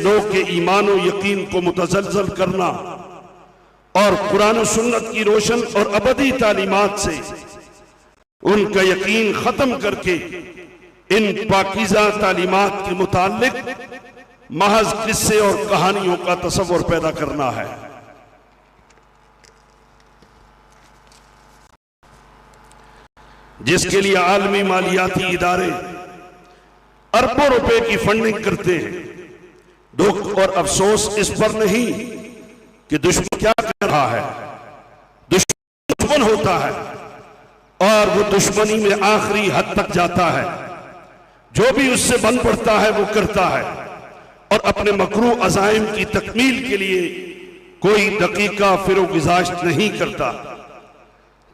नौ के ईमान और यकीन को मुतज़लज़ल करना और कुरान और सुन्नत की रोशन और अबदी तालीमात से उनका यकीन खत्म करके इन पाकीज़ा तालीमात के मुताल्लिक महज किस्से और कहानियों का तसव्वुर पैदा करना है। जिसके लिए आलमी मालियाती इदारे अरबों रुपए की फंडिंग करते हैं। दुख और अफसोस इस पर नहीं कि दुश्मन क्या कर रहा है, दुश्मन होता है और वो दुश्मनी में आखिरी हद तक जाता है। जो भी उससे बन पड़ता है वो करता है और अपने मकरू अज़ाइम की तकमील के लिए कोई दकीका फिरोगिज़ाश्त नहीं करता।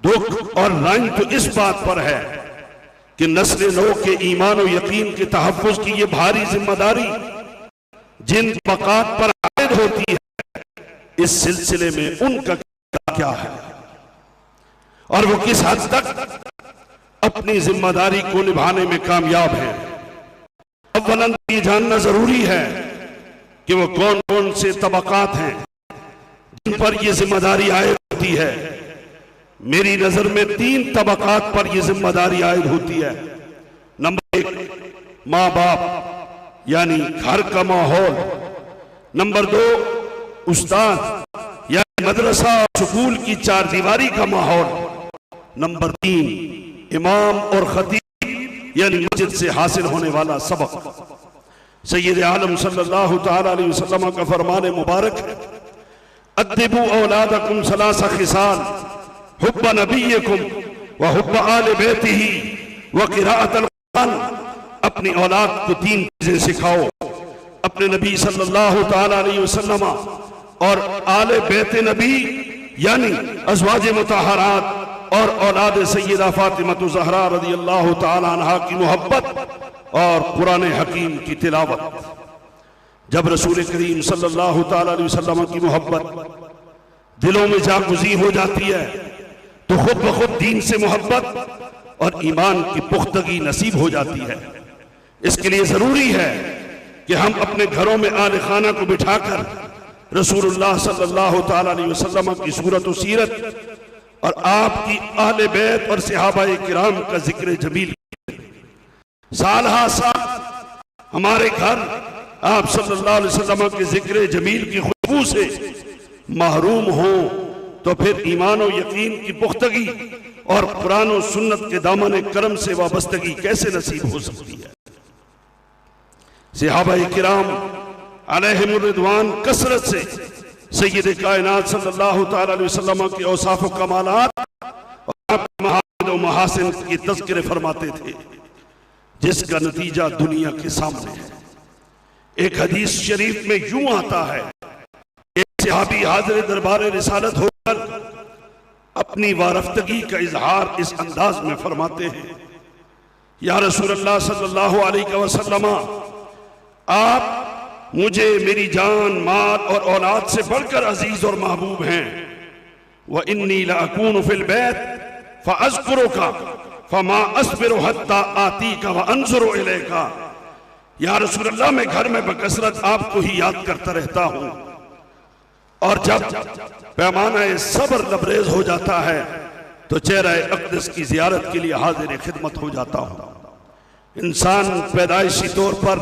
दुख और रंज तो इस बात पर है कि नस्ल नौ के ईमान और यकीन के तहफ़्फ़ुज़ की ये भारी जिम्मेदारी जिन तबक़ात पर आयद होती है, इस सिलसिले में उनका क्या है और वो किस हद तक अपनी जिम्मेदारी को निभाने में कामयाब है। अव्वलन ये जानना जरूरी है कि वो कौन कौन से तबक़ात हैं जिन पर यह जिम्मेदारी आयद होती है। मेरी नजर में 3 तबक़ात पर यह जिम्मेदारी आयद होती है। नंबर 1 माँ बाप यानी घर का माहौल। नंबर 2 उस्ताद यानी मदरसा और स्कूल की चारदीवारी का माहौल। नंबर 3 इमाम और खतीब यानी मस्जिद से हासिल होने वाला सबक। सय्यद आलम सल्लल्लाहु तआला अलैहि वसल्लम का फरमान मुबारक है, अद्दिबू औलादकुम सलासा खिसाल हुब्ब नबिय्यकुम व हुब्ब आले बैतिही व क़िराअतल कुरान। अपनी औलाद को 3 चीजें सिखाओ, अपने नबी सल्लल्लाहु तआला अलैहि वसल्लम और आले बैत नबी यानी अज़वाज मुतहरात और औलाद सय्यदा फातिमा ज़हरा रज़ियल्लाहु तआला अन्हा की मोहब्बत और कुरान हकीम की तिलावत। जब रसूल करीम सल्लल्लाहु तआला अलैहि वसल्लम की मोहब्बत दिलों में जागुज़ी हो जाती है तो खुद ब खुद दीन से मोहब्बत और ईमान की पुख्तगी नसीब हो जाती है। इसके लिए जरूरी है कि हम अपने घरों में आले खाना को बिठाकर रसूलुल्लाह सल्लल्लाहु तआला अलैहि वसल्लम की सूरत और सीरत और आपकी अहले बैत और सहाबाए किराम का जिक्र जमील साल हा साल हमारे घर आप सल्लल्लाहु अलैहि वसल्लम के जिक्र जमील की खुशबू से महरूम हो तो फिर ईमान और यकीन की पुख्तगी और कुरान और सुन्नत के दामन करम से वाबस्तगी कैसे नसीब हो सकती है। सहाबाए किराम अलैहिमुर रिदवान कसरत से सय्यद कायनात सल्लल्लाहु तआला अलैहि वसल्लम के औसाफ और कमालात और महाद और महासिन की तज़किरे फरमाते थे, जिसका नतीजा दुनिया के सामने है। एक हदीस शरीफ में यूं आता है, एक सहाबी हाज़िर दरबार रिसालत होकर अपनी वारफ्तगी का इजहार इस अंदाज में फरमाते हैं, या रसूलल्लाह सल्लल्लाहु अलैहि वसल्लम, आप मुझे मेरी जान माल और औलाद से बढ़कर अजीज और महबूब हैं। व इन्नी लअकूनु फिल बैत फअज़कुरुका फमा अस्बिरु हत्ता आतीका व अंजुरु इलैका। या रसूलल्लाह, मैं घर में बकसरत आपको ही याद करता रहता हूं और जब पैमाना सब्र लबरेज हो जाता है तो चेहरा अक़दस की जियारत के लिए हाजिर खिदमत हो जाता हूं। इंसान पैदाइशी तौर पर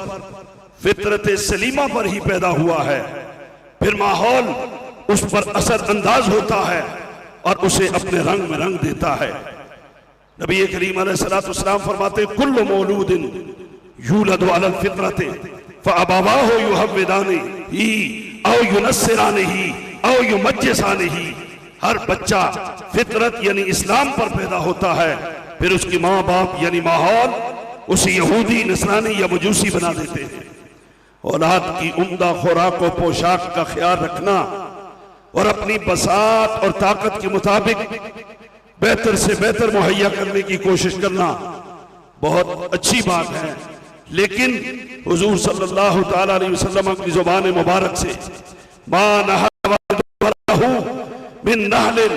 फितरत सलीमा पर ही पैदा हुआ है, फिर माहौल उस पर असर अंदाज होता है और उसे अपने रंग में रंग देता है। नबी करीम अलैहिस्सलातु वस्सलाम फरमाते, कुल्लु मौलूदिन यूलदु अलल फितरति फअबावाहु युहव्विदानिही औ युनस्सिरानिही औ युमज्जिसानिही। हर बच्चा फितरत यानी इस्लाम पर पैदा होता है, फिर उसकी माँ बाप यानी माहौल उसे यहूदी नसरानी या मजूसी बना देते हैं। औलाद की उम्दा खुराक और पोशाक का ख्याल रखना और अपनी बसात और ताकत के मुताबिक बेहतर से बेहतर मुहैया करने की कोशिश करना बहुत अच्छी बात है, लेकिन हुजूर सल्लल्लाहु तआला अलैहि वसल्लम की जुबान मुबारक से मा नहू मिन नहलिन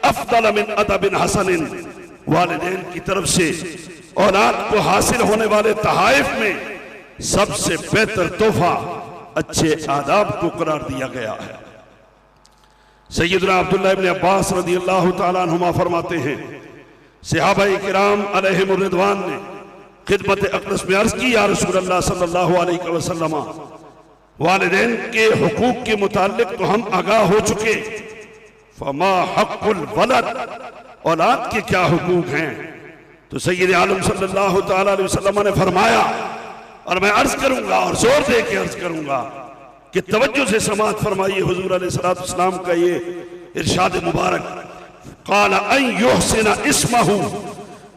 अफदल मिन अदबिन हसनिन, वालिदैन की तरफ से औलाद को हासिल होने वाले तहाइफ में सबसे बेहतर तोहफा अच्छे आदाब को करार दिया गया है। सैयदना अब्दुल्लाह इब्न अब्बास रज़ियल्लाहु ताला अन्हुमा फरमाते हैं, सहाबाए किराम अलैहिमुर रिदवान ने खिदमत अक़दस में अर्ज़ की, या रसूलल्लाह सल्लल्लाहु अलैहि वसल्लम, वालिदैन के हुकूक के मुताल्लिक तो हम आगाह हो चुके, फमा हक़्क़ुल वलद, औलाद के क्या हुकूक हैं। तो सैयद आलम सल्लल्लाहु ताला अलैहि वसल्लम ने फरमाया, और मैं अर्ज करूंगा और जोर दे के अर्ज करूंगा कि तवज्जो से समाअत फरमाइए हुजूर अलैहिस्सलातु वस्सलाम का ये इरशाद मुबारक, क़ाला अन युहसिना इस्महु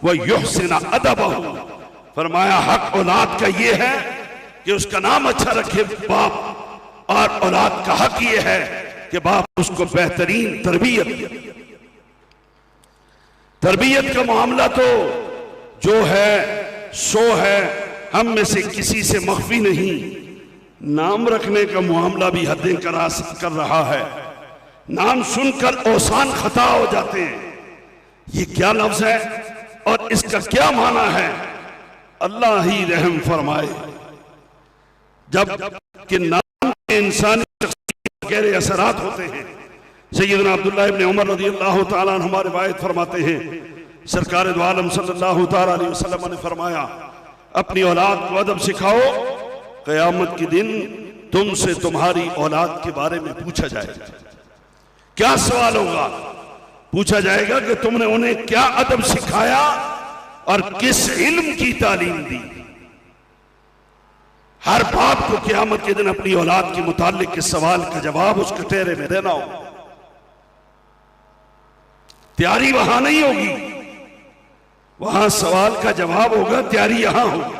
व युहसिना अदबहु, फरमाया हक औलाद का ये है कि उसका नाम अच्छा रखे बाप, और औलाद का हक ये है कि बाप उसको बेहतरीन तरबियत का मामला तो जो है सो है, हम में से किसी से मख्फी नहीं। नाम रखने का मामला भी हदें कर रहा है, नाम सुनकर औसान खता हो जाते हैं। ये क्या लफ्ज है और इसका क्या माना है, अल्लाह ही रहम फरमाए। जब कि नाम के इंसानी शख्सियत गहरे असरात होते हैं। सैयदना अब्दुल्लाह इब्न उमर रज़ियल्लाहु ताला अन्हुमा रिवायत फरमाते हैं, सरकार दो आलम सल्लल्लाहु ताला अलैहि वसल्लम ने फरमाया, अपनी औलाद को अदब सिखाओ, क़यामत के दिन तुमसे तुम्हारी औलाद के बारे में पूछा जाएगा। क्या सवाल होगा? पूछा जाएगा कि तुमने उन्हें क्या अदब सिखाया और किस इल्म की तालीम दी। हर बाप को क़यामत के दिन अपनी औलाद के मुताल्लिक के सवाल का जवाब उस कटहरे में देना होगा। तैयारी वहां नहीं होगी, वहां सवाल का जवाब होगा, तैयारी यहां होगी।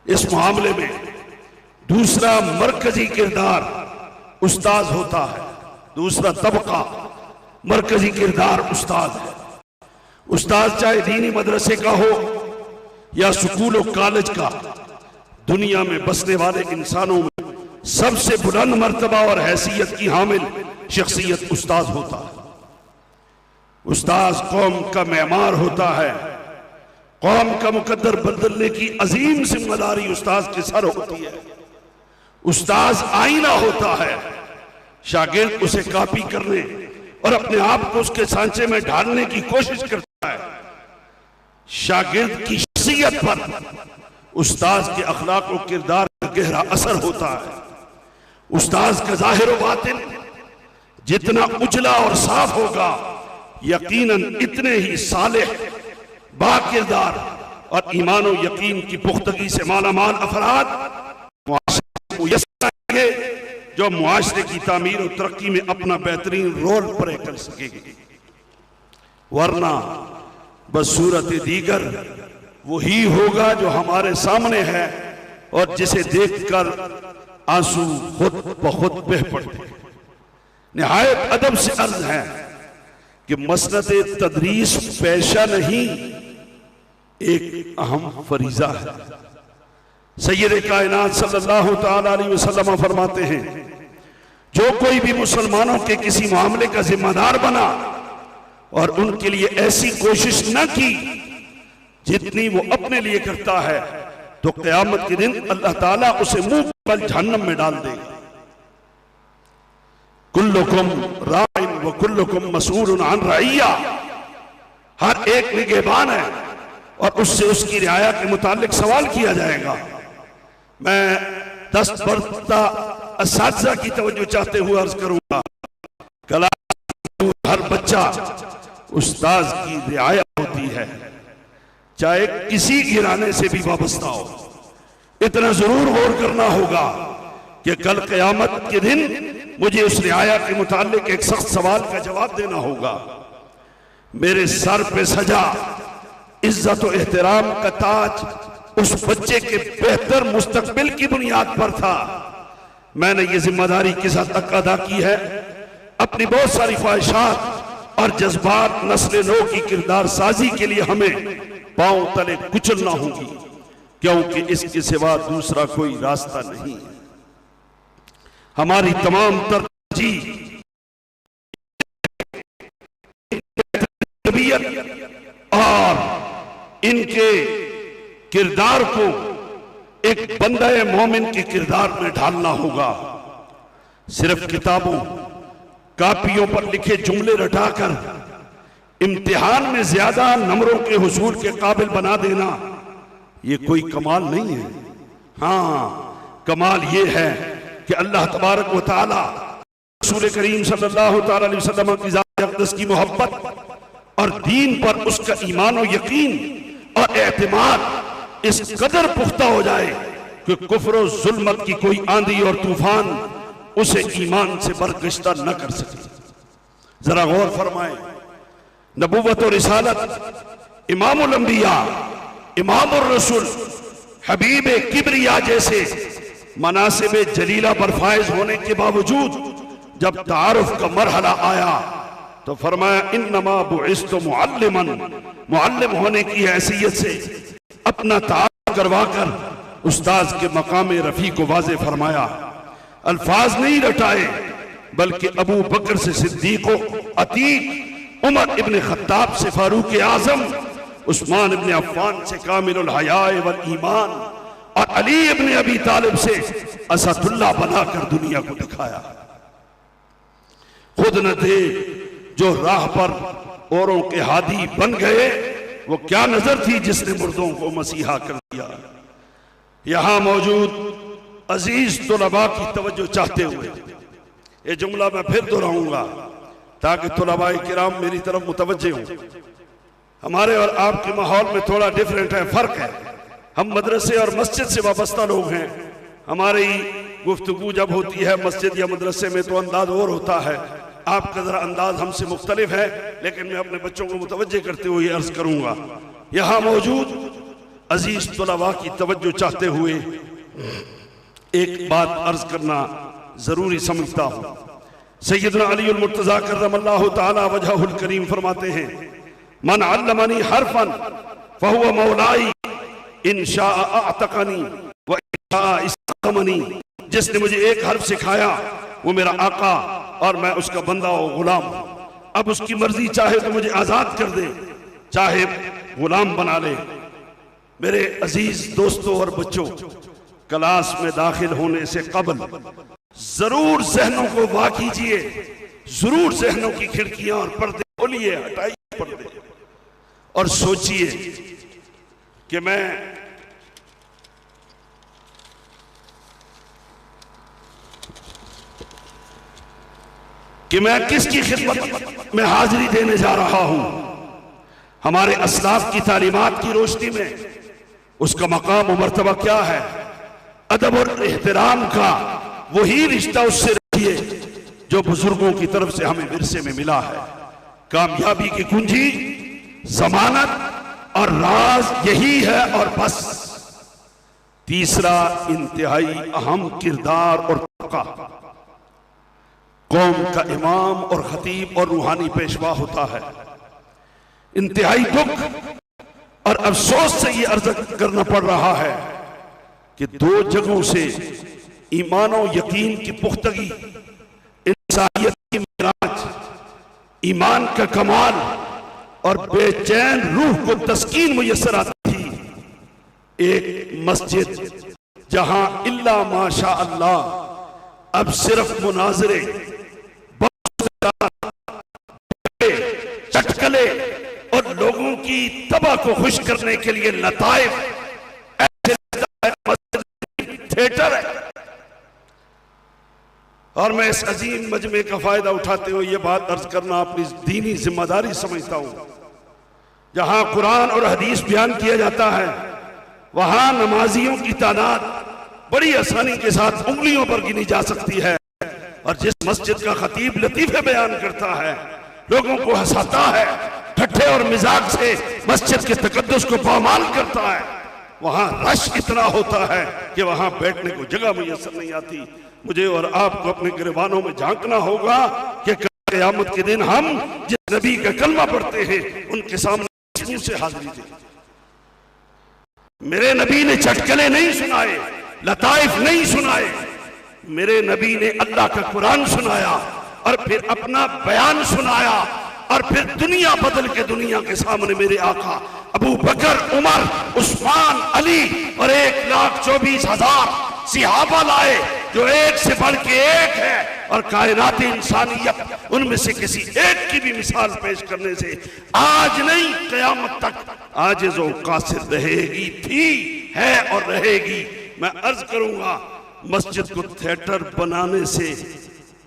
इस मामले में दूसरा मरकजी किरदार उस्ताद होता है, दूसरा तबका मरकजी किरदार उस्ताद है। उस्ताद चाहे दीनी मदरसे का हो या स्कूल और कॉलेज का, दुनिया में बसने वाले इंसानों में सबसे बुलंद मर्तबा और हैसियत की हामिल शख्सियत उस्ताद होता है। उस्ताद कौम का मेमार होता है, कौम का मुकद्दर बदलने की अजीम जिम्मेदारी उस्ताद के सर होती है। उस्ताद आईना होता है, शागिर्द उसे कॉपी करने और अपने आप को उसके सांचे में ढालने की कोशिश करता है। शागिर्द की शख्सियत पर उस्ताद के अखलाक और किरदार का गहरा असर होता है। उस्ताद का जाहिर व बातिन जितना उजला और साफ होगा, यकीनन इतने ही सालेह, बाकिरदार और ईमान और यकीन की पुख्तगी से मालामाल अफराद मुआशरे को यस आएंगे, जो मुआशरे की तामीर और तरक्की में अपना बेहतरीन रोल प्ले कर सकेंगे। वरना बसूरत दीगर वही होगा जो हमारे सामने है और जिसे देखकर आंसू खुद ब खुद बह पड़ते। निहायत अदब से अर्ज है कि मसनद तदरीस पेशा नहीं, एक अहम फरीजा है। सैयद कायनात सल्लल्लाहु ताला अलैहि वसल्लम फरमाते हैं, जो कोई भी मुसलमानों के किसी मामले का जिम्मेदार बना और उनके लिए ऐसी कोशिश न की जितनी वो अपने लिए करता है, तो क़यामत के दिन अल्लाह ताला उसे मुंह पर जहन्नम में डाल देगा। कुल्लुकुम राइन व कुल्लुकुम मसूलुन अन रइया, हर एक निगहबान है और उससे उसकी रियाया के मुतालिक सवाल किया जाएगा। मैं 10 बरता असातिज़ा की तवज्जो चाहते हुए अर्ज करूंगा, कल हर बच्चा उस्ताद की रियाया होती है, चाहे किसी गिराने से भी वाबस्ता हो। इतना जरूर गौर करना होगा कि कल क़यामत के दिन मुझे उस रियाया के मुतालिक एक सख्त सवाल का जवाब देना होगा। मेरे सर पे सजा इज्जत और एहतराम का ताज उस बच्चे के बेहतर मुस्तकबिल की बुनियाद पर था। मैंने ये जिम्मेदारी किस हद तक अदा की है? अपनी बहुत सारी ख्वाहिशात और जज्बात नस्ल नो की किरदार साजी के लिए हमें पांव तले कुचलना होगी, क्योंकि इसके सिवा दूसरा कोई रास्ता नहीं है। हमारी तमाम तरजीह तबीयत और इनके किरदार को एक बंदा मोमिन के किरदार में ढालना होगा। सिर्फ किताबों कापियों पर लिखे जुमले रटाकर इम्तिहान में ज्यादा नंबरों के हुसूल के काबिल बना देना ये कोई कमाल नहीं है। हाँ, कमाल ये है कि अल्लाह तबारक व तआला रसूल करीम सल्लल्लाहु तआला अलैहि वसल्लम की ज़ात अक़दस की मोहब्बत और दीन पर उसका ईमान और यकीन और एतमाद इस कदर पुख्ता हो जाए कि कुफ्र और जुल्मत की कोई आंधी और तूफान उसे ईमान से बरगश्ता न कर सके। जरा गौर फरमाएं, नबूवत और रिसालत, इमामुल अंबिया, इमामुर रसूल, हबीब किबरिया जैसे मनासिब जलीला पर फायज होने के बावजूद जब तारुफ का मरहला आया तो फरमाया इन्नमा बुइस्तु मुअल्लिमन, मुअल्लिम होने की हैसियत से अपना तारुफ करवाकर उस्ताद के मकाम रफी को वाज़े फरमाया। अल्फाज नहीं रटाए बल्कि अबू बकर से सिद्दीक, अतीक, उमर इब्न खत्ताब से फारूक आजम, उस्मान इब्न अफ़्फ़ान से कामिलुल हया वल ईमान और अली इब्न अबी तालिब से असदुल्लाह बनाकर दुनिया को दिखाया। खुद न थे जो राह पर औरों के हादी बन गए, वो क्या नजर थी जिसने मुर्दों को मसीहा कर दिया। यहां मौजूद अजीज तुलबा की तवज्जो चाहते हुए ये जुमला मैं फिर दोहराऊंगा ताकि तुलबाए किराम मेरी तरफ मुतवज्जे हों। हमारे और आपके माहौल में थोड़ा डिफरेंट है, फर्क है। हम मदरसे और मस्जिद से वाबस्ता लोग हैं। हमारी गुफ्तगू जब होती है मस्जिद या मदरसे में तो अंदाज और होता है, आपका जरा अंदाज हमसे मुख्तलिफ है, लेकिन मैं अपने बच्चों को मुतवज्जे करते हुए अर्ज करूंगा। यहाँ मौजूद अजीज तुलबा की तवज्जो चाहते हुए एक बात अर्ज करना जरूरी समझता हूँ। सैयदना अली मुर्तज़ा कर्रमल्लाहु तआला वजहुल करीम फरमाते हैं, मन अल्लमनी हरफन फहुव मौलाई इन शाअ अअतकनी व इन शाअ इस्तग़मनी। जिसने मुझे एक हर्फ सिखाया वो मेरा आका और मैं उसका बंदा और गुलाम हूं। अब उसकी मर्जी चाहे तो मुझे आजाद कर दे, चाहे गुलाम बना ले। मेरे अजीज दोस्तों और बच्चों, क्लास में दाखिल होने से कबल जरूर जहनों को वाह कीजिए, जरूर जहनों की खिड़कियां और पर्दे खोलिए, हटाइए पर्दे और सोचिए कि मैं किसकी खिदमत में हाजिरी देने जा रहा हूं। हमारे असलाफ की तालीमात की रोशनी में उसका मकाम और मर्तबा क्या है। अदब और एहतराम का वही रिश्ता उससे रखिए जो बुजुर्गों की तरफ से हमें विरसे में मिला है। कामयाबी की कुंजी, जमानत और राज यही है और बस। तीसरा इंतहाई अहम किरदार और तबका कौम का इमाम और खतीब और रूहानी पेशवा होता है। इंतहाई दुख और अफसोस से ये अर्ज करना पड़ रहा है कि दो जगहों से ईमान और यकीन की पुख्तगी, इंसानियत की मिराज, ईमान का कमाल और बेचैन रूह को तस्कीन मुयस्सर आती थी। एक मस्जिद जहां इल्ला माशा अल्लाह अब सिर्फ मुनाजरे, चटकले और लोगों की तबाह को खुश करने के लिए लताइफ, ऐसे थिएटर है। और मैं इस अजीम मजमे का फायदा उठाते हुए ये बात अर्ज करना अपनी दीनी जिम्मेदारी समझता हूं। जहां कुरान और हदीस बयान किया जाता है वहां नमाजियों की तादाद बड़ी आसानी के साथ उंगलियों पर गिनी जा सकती है। और जिस मस्जिद का खतीब लतीफे बयान करता है, लोगों को हंसाता है, ठट्ठे और मिजाज से मस्जिद के तकद्दुस को पामाल करता है, वहां रश इतना होता है कि वहां बैठने को जगह मुयस्सर नहीं आती। मुझे और आपको अपने गिरबानों में झांकना होगा कि क़यामत के दिन हम जिस नबी का कलमा पढ़ते हैं उनके सामने मुंह से हाजिरी दें। मेरे नबी ने चटकले नहीं सुनाए, लताइफ नहीं सुनाए, मेरे नबी ने अल्लाह का कुरान सुनाया और फिर अपना बयान सुनाया और फिर दुनिया बदल के दुनिया के सामने मेरे आका अबू बकर, उमर, उस्मान, अली और 1,24,000 सिहाबा लाए जो एक से बढ़ के एक है, और कायनात इंसानियत उनमें से किसी एक की भी मिसाल पेश करने से आज नहीं क़यामत तक आजिज़ व कासिर रहेगी, थी, है और रहेगी। मैं अर्ज करूंगा, मस्जिद को थिएटर बनाने से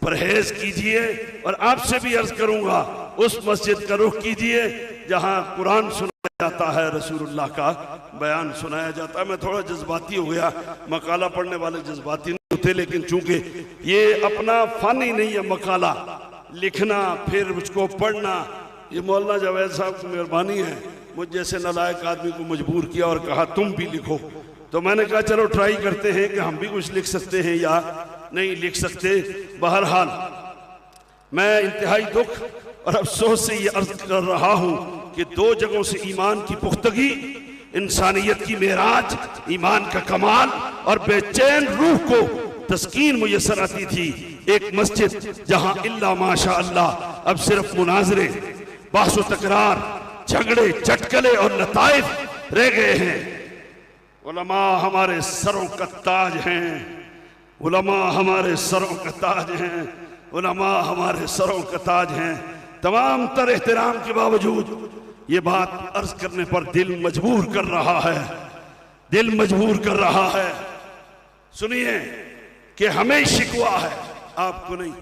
परहेज कीजिए, और आपसे भी अर्ज करूंगा उस मस्जिद का रुख कीजिए जहां कुरान सुनाया जाता है, रसूलुल्लाह का बयान सुनाया जाता है। मैं थोड़ा जज्बाती हो गया, मकाला पढ़ने वाले जज्बाती नहीं होते, लेकिन चूंकि ये अपना फन ही नहीं है मकाला लिखना फिर उसको पढ़ना, ये मौलाना जावेद साहब की मेहरबानी है, मुझ जैसे नालायक आदमी को मजबूर किया और कहा तुम भी लिखो। तो मैंने कहा चलो ट्राई करते हैं कि हम भी कुछ लिख सकते हैं या नहीं लिख सकते। बहरहाल मैं इंतहाई दुख और अफसोस से ये अर्ज कर रहा हूं कि 2 जगहों से ईमान की पुख्तगी, इंसानियत की मेराज, ईमान का कमाल और बेचैन रूह को तस्कीन मुयस्सर आती थी। एक मस्जिद जहां इल्ला माशा अल्लाह अब सिर्फ मुनाजरे, बहस व तकरार, झगड़े, चटकले और लताइफ रह गए हैं। उलमा हमारे सरों का ताज हैं, उलमा हमारे सरों का ताज हैं, उलमा हमारे सरों का ताज हैं। तमाम तर एहतराम के बावजूद ये बात अर्ज करने पर दिल मजबूर कर रहा है, दिल मजबूर कर रहा है। सुनिए कि हमें शिकवा है, आपको नहीं।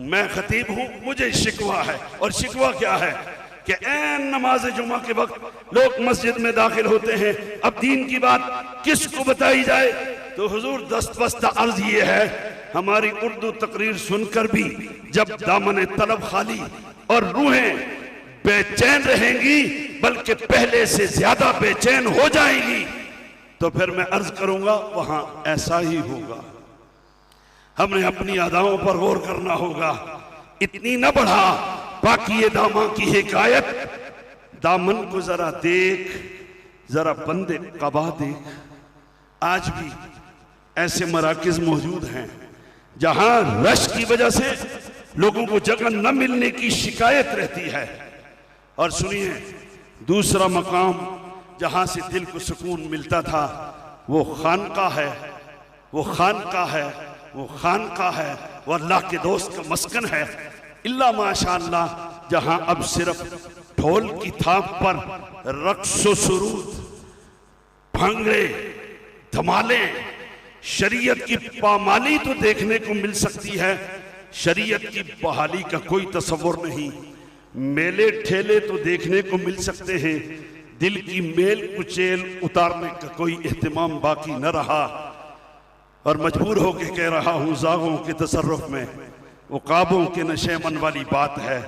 मैं खतीब हूं, मुझे शिकवा है, और शिकवा क्या है कि ऐन नमाज जुमा के वक्त लोग मस्जिद में दाखिल होते हैं। अब दीन की बात किसको बताई जाए? तो हुजूर दस्तबस्ता अर्ज ये है, हमारी उर्दू तकरीर सुनकर भी जब दामन तलब खाली और रूहें बेचैन रहेंगी, बल्कि पहले से ज्यादा बेचैन हो जाएंगी, तो फिर मैं अर्ज करूंगा वहां ऐसा ही होगा। हमने अपनी अदाओं पर गौर करना होगा। इतनी न बढ़ा बाकी ये दामा की हिकायत, दामन को जरा देख, जरा बंदे कबा देख। आज भी ऐसे मराकिज मौजूद हैं जहां रश की वजह से लोगों को जगह न मिलने की शिकायत रहती है। और सुनिए, दूसरा मकाम जहां से दिल को सुकून मिलता था वो खानका है, वो खानका है, वो खानका है, वो अल्लाह के दोस्त का मस्कन है। इल्ला माशाअल्लाह जहां अब सिर्फ ढोल की थाप पर रक्सो सुरूद, भंगड़े, धमाले, शरीयत की पामाली तो देखने को मिल सकती है, शरीयत की बहाली का कोई तस्वुर नहीं। मेले ठेले तो देखने को मिल सकते हैं, दिल की मेल कुचेल उतारने का कोई एहतमाम बाकी न रहा। और मजबूर होकर कह रहा हूं, जागों के तसर्रुफ में वो काबों के नशेमन वाली बात है।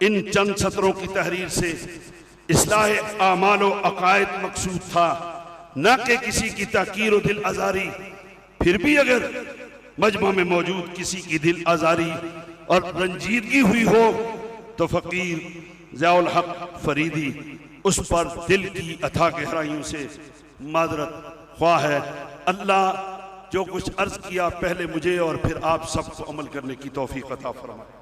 इन चंद सत्रों की तहरीर से इस्लाह आमाल व अकायद मकसूद था, न कि किसी की ताकीर व दिल आजारी। फिर भी अगर मजमा में मौजूद किसी की दिल आजारी और रंजीदगी हुई हो तो फकीर ज़ियाउल हक फरीदी उस पर दिल की अथाह गहराइयों से मादरत ख्वाह है। अल्लाह जो कुछ अर्ज किया पहले मुझे और फिर आप सबको अमल करने की तौफीक अता फरमाए।